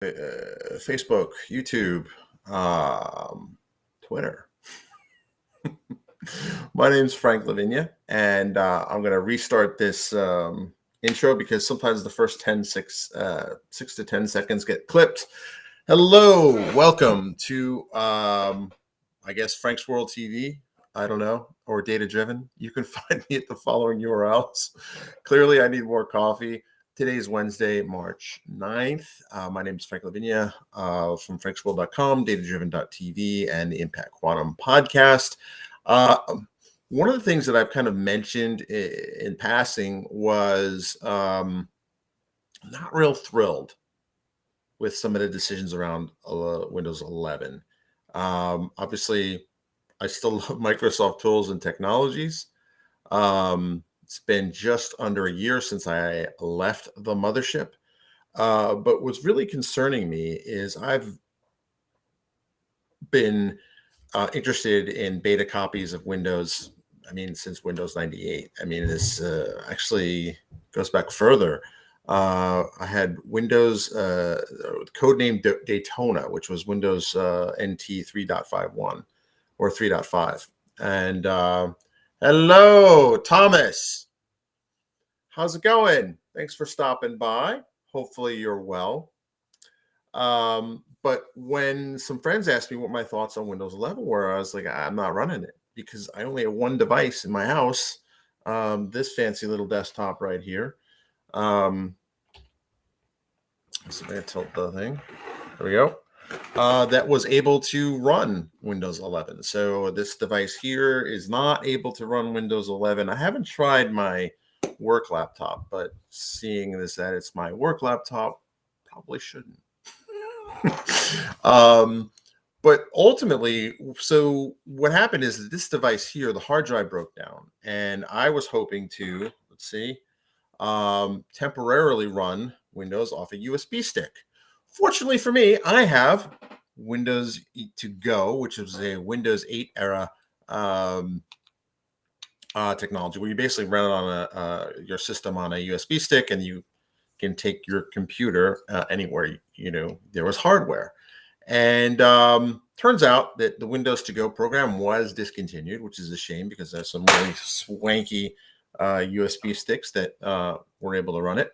Facebook, YouTube, Twitter. My name's Frank Lavinia, and I'm going to restart this intro because sometimes the first 6 to 10 seconds get clipped. Hello, welcome to, I guess, Frank's World TV. I don't know, or Data Driven. You can find me at the following URLs. Clearly, I need more coffee. Today is Wednesday, March 9th. My name is Frank Lavinia from franksworld.com, datadriven.tv, and the Impact Quantum podcast. One of the things that I've kind of mentioned in passing was not real thrilled with some of the decisions around Windows 11. Obviously, I still love Microsoft tools and technologies. It's been just under a year since I left the mothership. But what's really concerning me is I've been interested in beta copies of Windows. I mean, since Windows 98. I mean, this actually goes back further. I had Windows codename Daytona, which was Windows NT 3.51 or 3.5. And hello, Thomas. How's it going? Thanks for stopping by. Hopefully you're well. But when some friends asked me what my thoughts on Windows 11 were, I was like, I'm not running it because I only have one device in my house. This fancy little desktop right here. So I'm going to tilt the thing. There we go. That was able to run Windows 11. So this device here is not able to run Windows 11. I haven't tried my work laptop, but seeing this that it's my work laptop, probably shouldn't. But ultimately, so what happened is that this device here, the hard drive broke down, and I was hoping to, temporarily run Windows off a USB stick. Fortunately for me, I have Windows to Go, which is a Windows 8 era technology where you basically run it on your system on a USB stick, and you can take your computer anywhere there was hardware. And turns out that the Windows to Go program was discontinued, which is a shame because there's some really swanky USB sticks that were able to run it.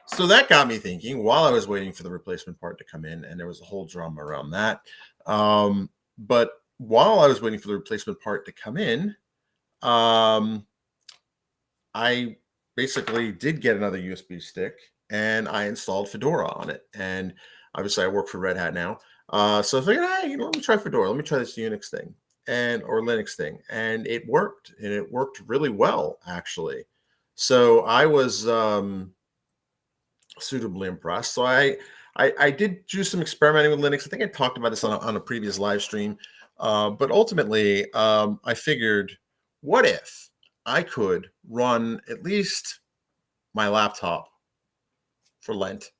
So that got me thinking while I was waiting for the replacement part to come in, and there was a whole drama around that. But while I was waiting for the replacement part to come in, I basically did get another USB stick, and I installed Fedora on it. And obviously, I work for Red Hat now, so I figured, hey, let me try Fedora. Let me try this Unix thing or Linux thing, and it worked, and it worked really well, actually. So I was suitably impressed. So I did do some experimenting with Linux. I think I talked about this on a previous live stream, but ultimately, I figured, what if I could run at least my laptop for Lent,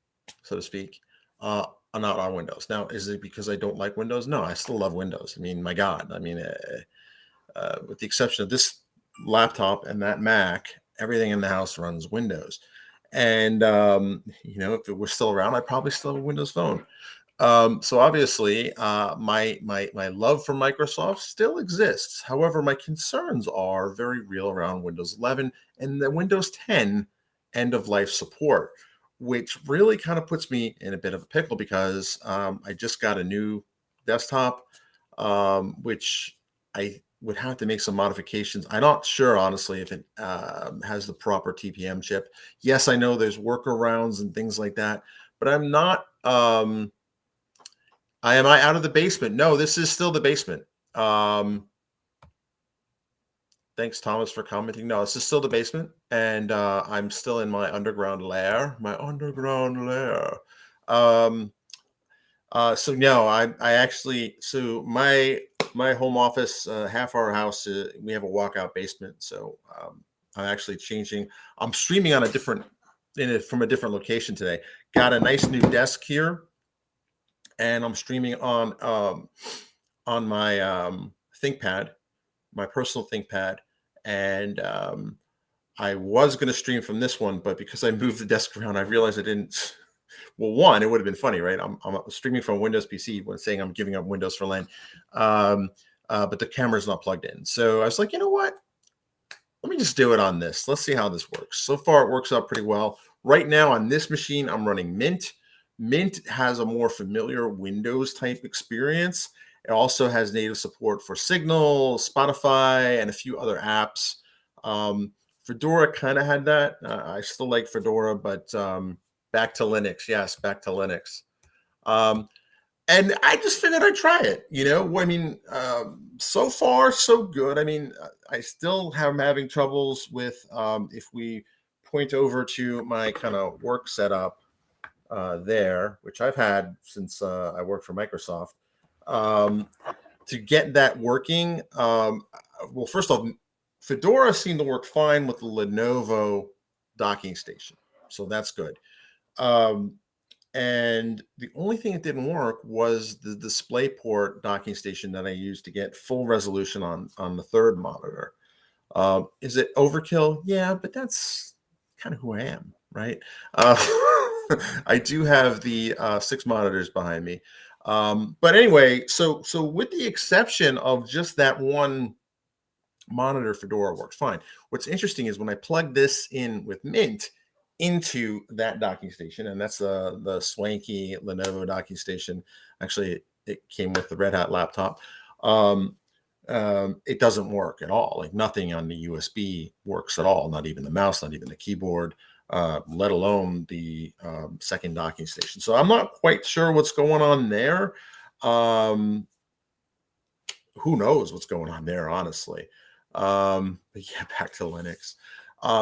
so to speak, not on Windows. Now, is it because I don't like Windows? No, I still love Windows. I mean, my God. I mean, with the exception of this laptop and that Mac, everything in the house runs Windows. And, if it was still around, I'd probably still have a Windows phone. So obviously, my love for Microsoft still exists. However, my concerns are very real around Windows 11 and the Windows 10 end of life support, which really kind of puts me in a bit of a pickle because I just got a new desktop, which I would have to make some modifications. I'm not sure, honestly, if it has the proper TPM chip. Yes, I know there's workarounds and things like that, but I'm not. Am I out of the basement? No, this is still the basement. Thanks, Thomas, for commenting. No, this is still the basement, and I'm still in my underground lair. So no, I actually, so my home office, half our house, we have a walkout basement. So I'm actually changing. I'm streaming on from a different location today. Got a nice new desk here, and I'm streaming on my ThinkPad, my personal ThinkPad, and I was going to stream from this one, but because I moved the desk around, I realized I didn't well, one, it would have been funny, right? I'm streaming from a Windows PC when saying I'm giving up Windows for Lent, um, but the camera's not plugged in. So I was like, you know what? Let me just do it on this. Let's see how this works. So far, it works out pretty well. Right now on this machine, I'm running Mint. Mint has a more familiar Windows type experience. It also has native support for Signal, Spotify, and a few other apps. Fedora kind of had that. I still like Fedora, but back to Linux. Yes, back to Linux. Um, and I just figured I'd try it. I mean, so far so good. I mean, I still am having troubles with if we point over to my kind of work setup there, which I've had since I worked for Microsoft, um, to get that working. Well, first off, Fedora seemed to work fine with the Lenovo docking station, so that's good. Um, and the only thing that didn't work was the DisplayPort docking station that I used to get full resolution on the third monitor. Is it overkill? Yeah, but that's kind of who I am, right? Uh, I do have the 6 monitors behind me. But anyway, so with the exception of just that one monitor, Fedora worked fine. What's interesting is when I plug this in with Mint into that docking station, and that's the swanky Lenovo docking station. Actually, it came with the Red Hat laptop. Um, it doesn't work at all. Like nothing on the USB works at all. Not even the mouse, not even the keyboard, let alone the second docking station. So I'm not quite sure what's going on there. Um, who knows what's going on there, honestly. But yeah, back to Linux.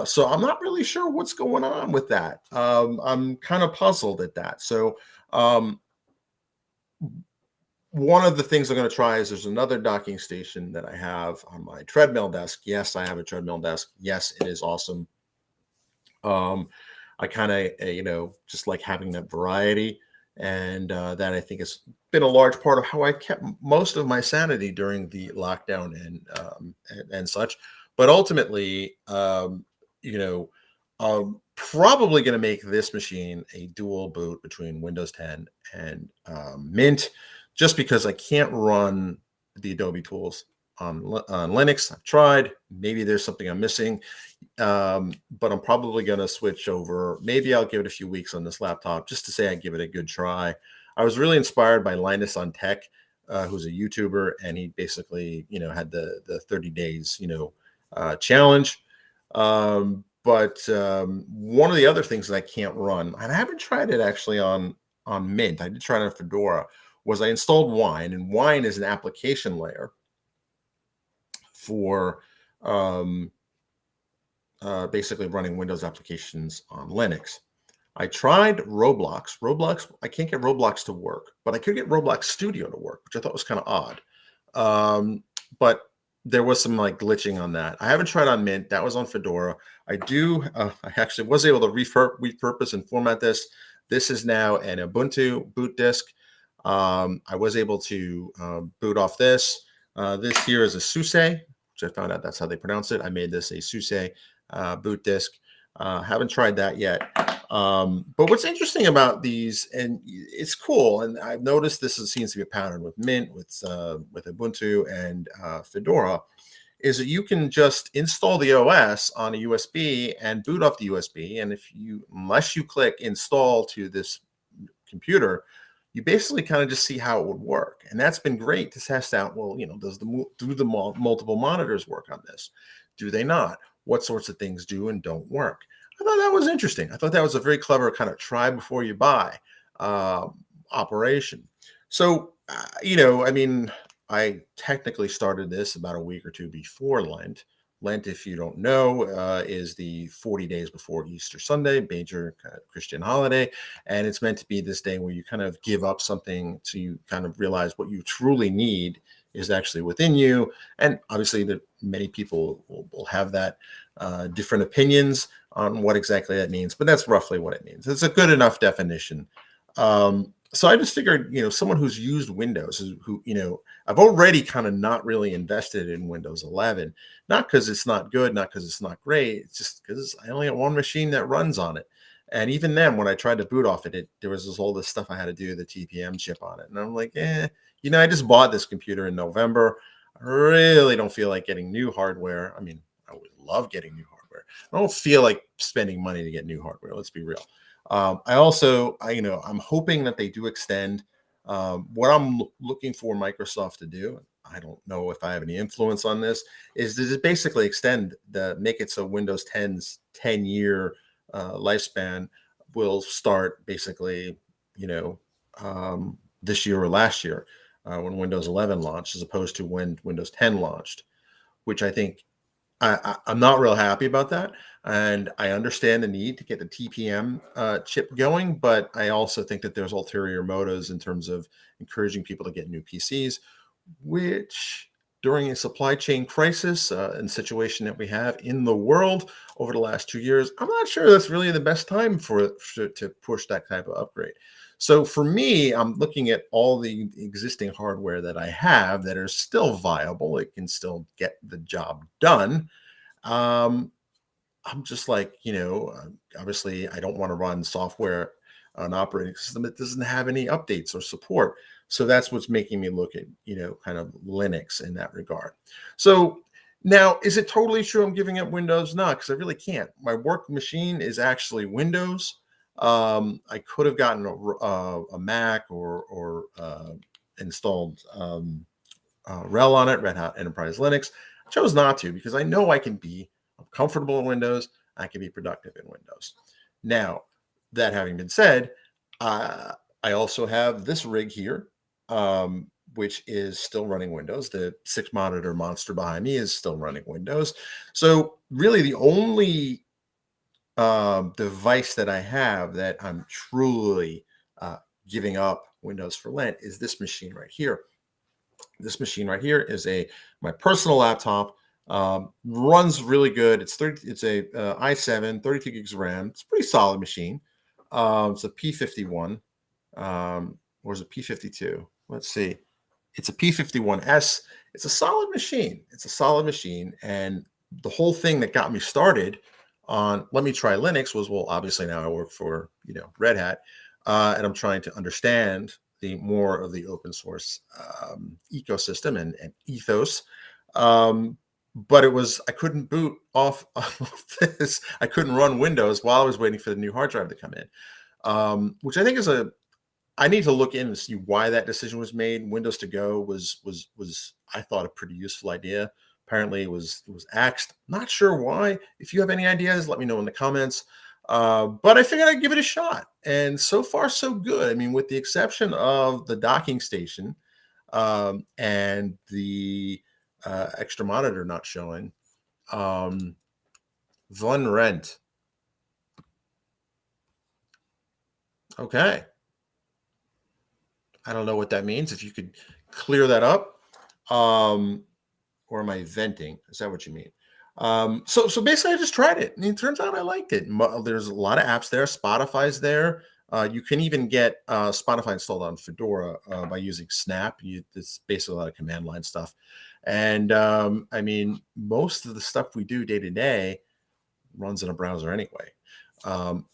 So I'm not really sure what's going on with that. I'm kind of puzzled at that. So um, one of the things I'm going to try is there's another docking station that I have on my treadmill desk. Yes, I have a treadmill desk. Yes, it is awesome. I kind of, just like having that variety. And that I think has been a large part of how I kept most of my sanity during the lockdown and such. But ultimately, I'm probably going to make this machine a dual boot between Windows 10 and Mint, just because I can't run the Adobe tools on Linux. I've tried. Maybe there's something I'm missing, but I'm probably going to switch over. Maybe I'll give it a few weeks on this laptop just to say I give it a good try. I was really inspired by Linus on Tech, who's a YouTuber, and he basically, had the 30 days, challenge. But one of the other things that I can't run, and I haven't tried it actually on Mint. I did try it on Fedora. Was I installed Wine, and Wine is an application layer for basically running Windows applications on Linux. I tried Roblox. I can't get Roblox to work, but I could get Roblox Studio to work, which I thought was kind of odd. But there was some like glitching on that. I haven't tried on Mint. That was on Fedora. I actually was able to repurpose and format this. This is now an Ubuntu boot disk. I was able to boot off this. This here is a SUSE, which I found out that's how they pronounce it. I made this a SUSE boot disk. Haven't tried that yet. But what's interesting about these, and it's cool, and I've noticed this seems to be a pattern with Mint, with Ubuntu and Fedora, is that you can just install the OS on a USB and boot off the USB. And unless you click install to this computer, you basically kind of just see how it would work. And that's been great to test out. Well, do the multiple monitors work on this? Do they not? What sorts of things do and don't work? I thought that was interesting. I thought that was a very clever kind of try before you buy operation. So, I mean, I technically started this about a week or two before Lent. Lent, if you don't know, is the 40 days before Easter Sunday, major kind of Christian holiday. And it's meant to be this day where you kind of give up something so you kind of realize what you truly need is actually within you. And obviously, many people will have that different opinions on what exactly that means, but that's roughly what it means. It's a good enough definition. So I just figured, someone who's used Windows, I've already kind of not really invested in Windows 11, not because it's not good, not because it's not great. It's just because I only have one machine that runs on it. And even then, when I tried to boot off it, there was all this stuff I had to do, the TPM chip on it. And I'm like, I just bought this computer in November. I really don't feel like getting new hardware. I mean, I would love getting new hardware. I don't feel like spending money to get new hardware. Let's be real. I'm hoping that they do extend what I'm looking for Microsoft to do. I don't know if I have any influence on this. Is to basically make it so Windows 10's 10-year lifespan will start basically, this year or last year when Windows 11 launched, as opposed to when Windows 10 launched, which I think I'm not real happy about that. And I understand the need to get the TPM chip going, but I also think that there's ulterior motives in terms of encouraging people to get new PCs, which during a supply chain crisis and situation that we have in the world over the last 2 years, I'm not sure that's really the best time to push that type of upgrade. So for me, I'm looking at all the existing hardware that I have that are still viable. It can still get the job done. Um, I'm just like, obviously, I don't want to run software on an operating system that doesn't have any updates or support. So that's what's making me look at, kind of Linux in that regard. So now, is it totally true I'm giving up Windows? No, because I really can't. My work machine is actually Windows. I could have gotten a Mac or installed RHEL on it, Red Hat Enterprise Linux. I chose not to because I know I'm comfortable in Windows. I can be productive in Windows. Now, that having been said, I also have this rig here, which is still running Windows. The 6-monitor monster behind me is still running Windows. So really the only device that I have that I'm truly giving up Windows for Lent is this machine right here. This machine right here is my personal laptop. Runs really good. It's a i7, 32 gigs of RAM. It's a pretty solid machine. It's a P51, or is it P52? Let's see. It's a P51S. It's a solid machine. And the whole thing that got me started on let me try Linux was, well, obviously now I work for Red Hat, and I'm trying to understand the more of the open source ecosystem and ethos. But I couldn't boot off of this. I couldn't run Windows while I was waiting for the new hard drive to come in, which I think I need to look in and see why that decision was made. Windows to Go was I thought a pretty useful idea. Apparently it was axed. Not sure why. If you have any ideas, let me know in the comments. But I figured I'd give it a shot. And so far, so good. I mean, with the exception of the docking station and the extra monitor not showing, Von Rent. Okay. I don't know what that means. If you could clear that up. Or am I venting? Is that what you mean? So basically, I just tried it, and it turns out I liked it. There's a lot of apps there. Spotify's there. You can even get Spotify installed on Fedora by using Snap. It's basically a lot of command line stuff. And I mean, most of the stuff we do day to day runs in a browser anyway.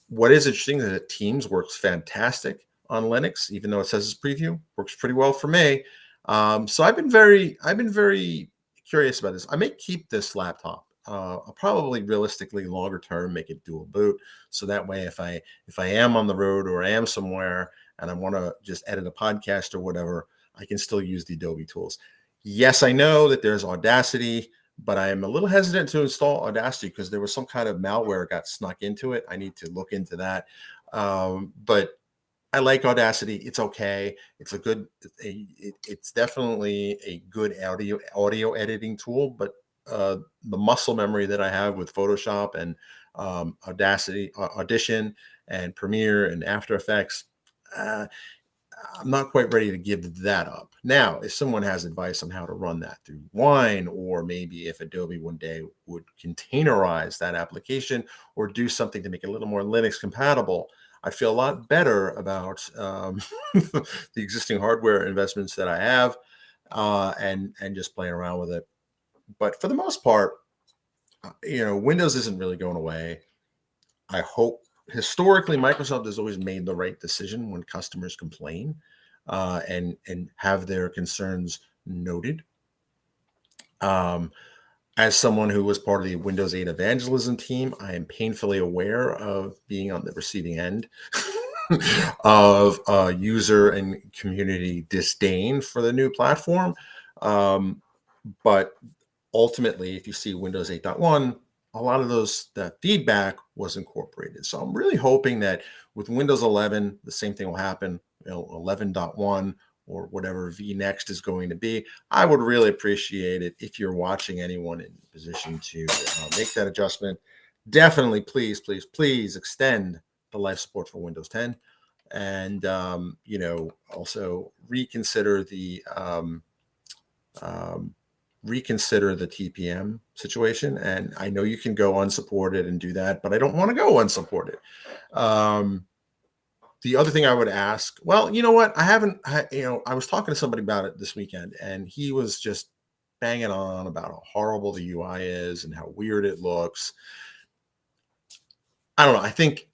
What is interesting is that Teams works fantastic on Linux, even though it says it's preview. Works pretty well for me. So I've been very curious about this. I may keep this laptop. I'll probably realistically longer term make it dual boot. So that way, if I am on the road or I am somewhere and I want to just edit a podcast or whatever, I can still use the Adobe tools. Yes, I know that there's Audacity, but I am a little hesitant to install Audacity because there was some kind of malware got snuck into it. I need to look into that. But I like Audacity. It's okay. It's it's definitely a good audio editing tool, but the muscle memory that I have with Photoshop and Audacity, Audition, and Premiere and After Effects, I'm not quite ready to give that up. Now, if someone has advice on how to run that through Wine, or maybe if Adobe one day would containerize that application or do something to make it a little more Linux compatible, I feel a lot better about the existing hardware investments that I have and just playing around with it. But for the most part, Windows isn't really going away. I hope historically, Microsoft has always made the right decision when customers complain, and have their concerns noted. Um, as someone who was part of the Windows 8 evangelism team, I am painfully aware of being on the receiving end of user and community disdain for the new platform. Um, but ultimately, if you see Windows 8.1, a lot of that feedback was incorporated. So I'm really hoping that with Windows 11, the same thing will happen. 11.1 or whatever vNext is going to be. I would really appreciate it if you're watching, anyone in position to make that adjustment. Definitely, please, please, please extend the life support for Windows 10, and also um, reconsider the TPM situation. And I know you can go unsupported and do that, but I don't want to go unsupported. The other thing I would ask, well, you know what? I was talking to somebody about it this weekend, and he was just banging on about how horrible the UI is and how weird it looks. I don't know. I think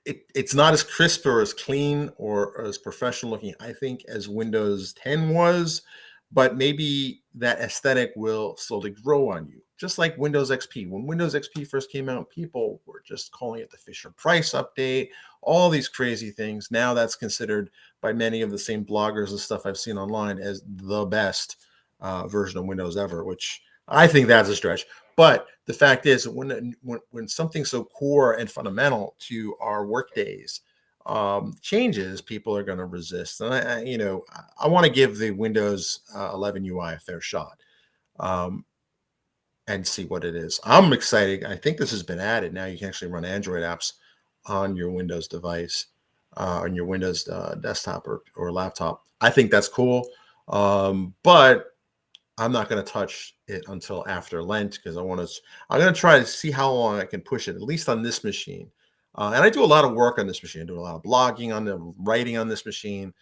it's not as crisp or as clean or as professional looking, I think, as Windows 10 was, but maybe that aesthetic will slowly grow on you. Just like Windows XP. When Windows XP first came out, people were just calling it the Fisher Price update, all these crazy things. Now that's considered by many of the same bloggers and stuff I've seen online as the best version of Windows ever, which I think that's a stretch. But the fact is, when something so core and fundamental to our work days changes, people are going to resist. And I want to give the Windows 11 UI a fair shot, and see what it is. I'm excited. I think this has been added. Now you can actually run Android apps on your Windows device, on your Windows desktop or laptop. I think that's cool. But I'm not going to touch it until after Lent, because I'm going to try to see how long I can push it, at least on this machine. And I do a lot of work on this machine. I do a lot of blogging on the writing on this machine.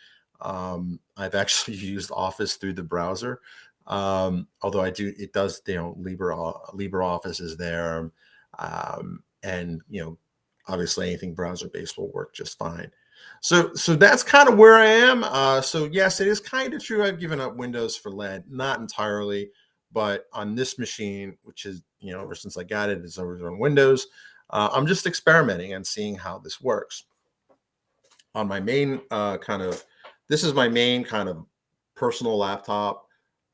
I've actually used Office through the browser. Although it does, LibreOffice is there. And obviously anything browser based will work just fine. So that's kind of where I am. So yes, it is kind of true. I've given up Windows for Lent, not entirely, but on this machine, which is, ever since I got it, it's always on Windows. I'm just experimenting and seeing how this works. On my main this is my main kind of personal laptop.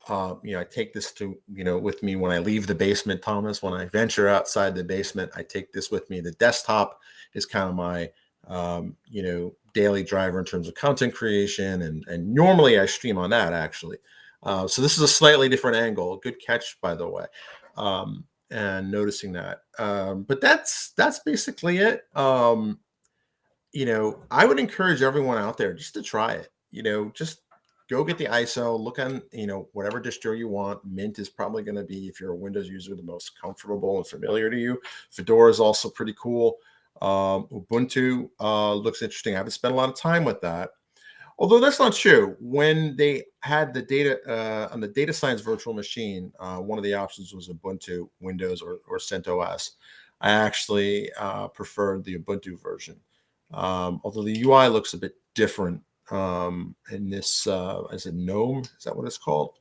I take this with me when I leave the basement, Thomas. When I venture outside the basement, I take this with me. The desktop is kind of my daily driver in terms of content creation, and normally I stream on that, actually. So this is a slightly different angle. Good catch, by the way, and noticing that. But that's basically it. I would encourage everyone out there just to try it. Just go get the ISO, look on, whatever distro you want. Mint is probably going to be, if you're a Windows user, the most comfortable and familiar to you. Fedora is also pretty cool. Ubuntu looks interesting. I haven't spent a lot of time with that, although that's not true. When they had the data on the Data Science virtual machine, one of the options was Ubuntu, Windows, or CentOS. I actually preferred the Ubuntu version, although the UI looks a bit different in this. Is it GNOME? Is that what it's called?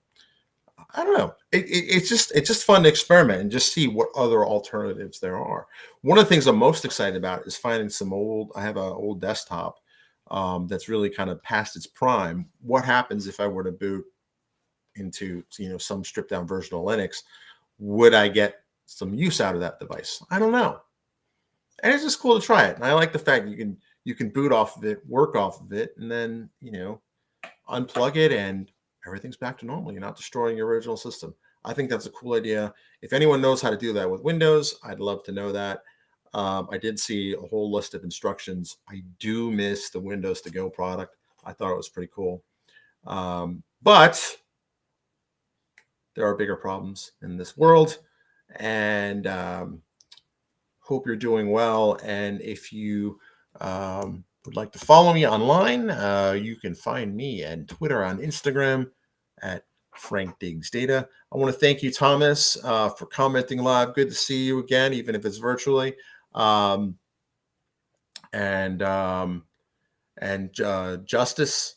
I don't know. It's just fun to experiment and just see what other alternatives there are. One of the things I'm most excited about is finding I have an old desktop that's really kind of past its prime. What happens if I were to boot into some stripped down version of Linux? Would I get some use out of that device? I don't know. And it's just cool to try it. And I like the fact you can boot off of it, work off of it, and then unplug it, and everything's back to normal. You're not destroying your original system. I think that's a cool idea. If anyone knows how to do that with Windows, I'd love to know that. I did see a whole list of instructions. I do miss the Windows to Go product. I thought it was pretty cool. But there are bigger problems in this world, and hope you're doing well. And if you would like to follow me online, you can find me on Twitter, on Instagram at Frank Diggs Data. I want to thank you, Thomas, for commenting live. Good to see you again, even if it's virtually. and Justice.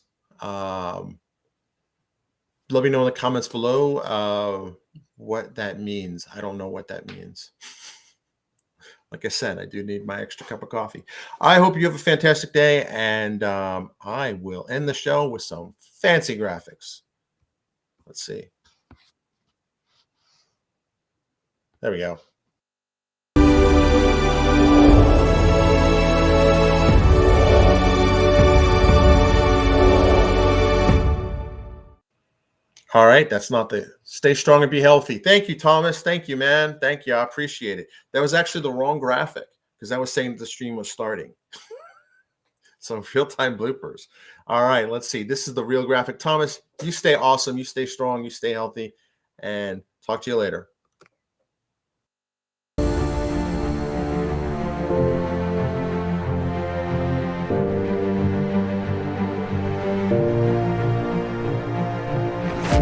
Let me know in the comments below what that means. I don't know what that means. Like I said, I do need my extra cup of coffee. I hope you have a fantastic day, and I will end the show with some fancy graphics. Let's see. There we go. All right, that's not the stay strong and be healthy. Thank you, Thomas. Thank you, man. Thank you. I appreciate it. That was actually the wrong graphic because I was saying the stream was starting. So real-time bloopers. All right, let's see. This is the real graphic. Thomas, you stay awesome. You stay strong. You stay healthy. And talk to you later.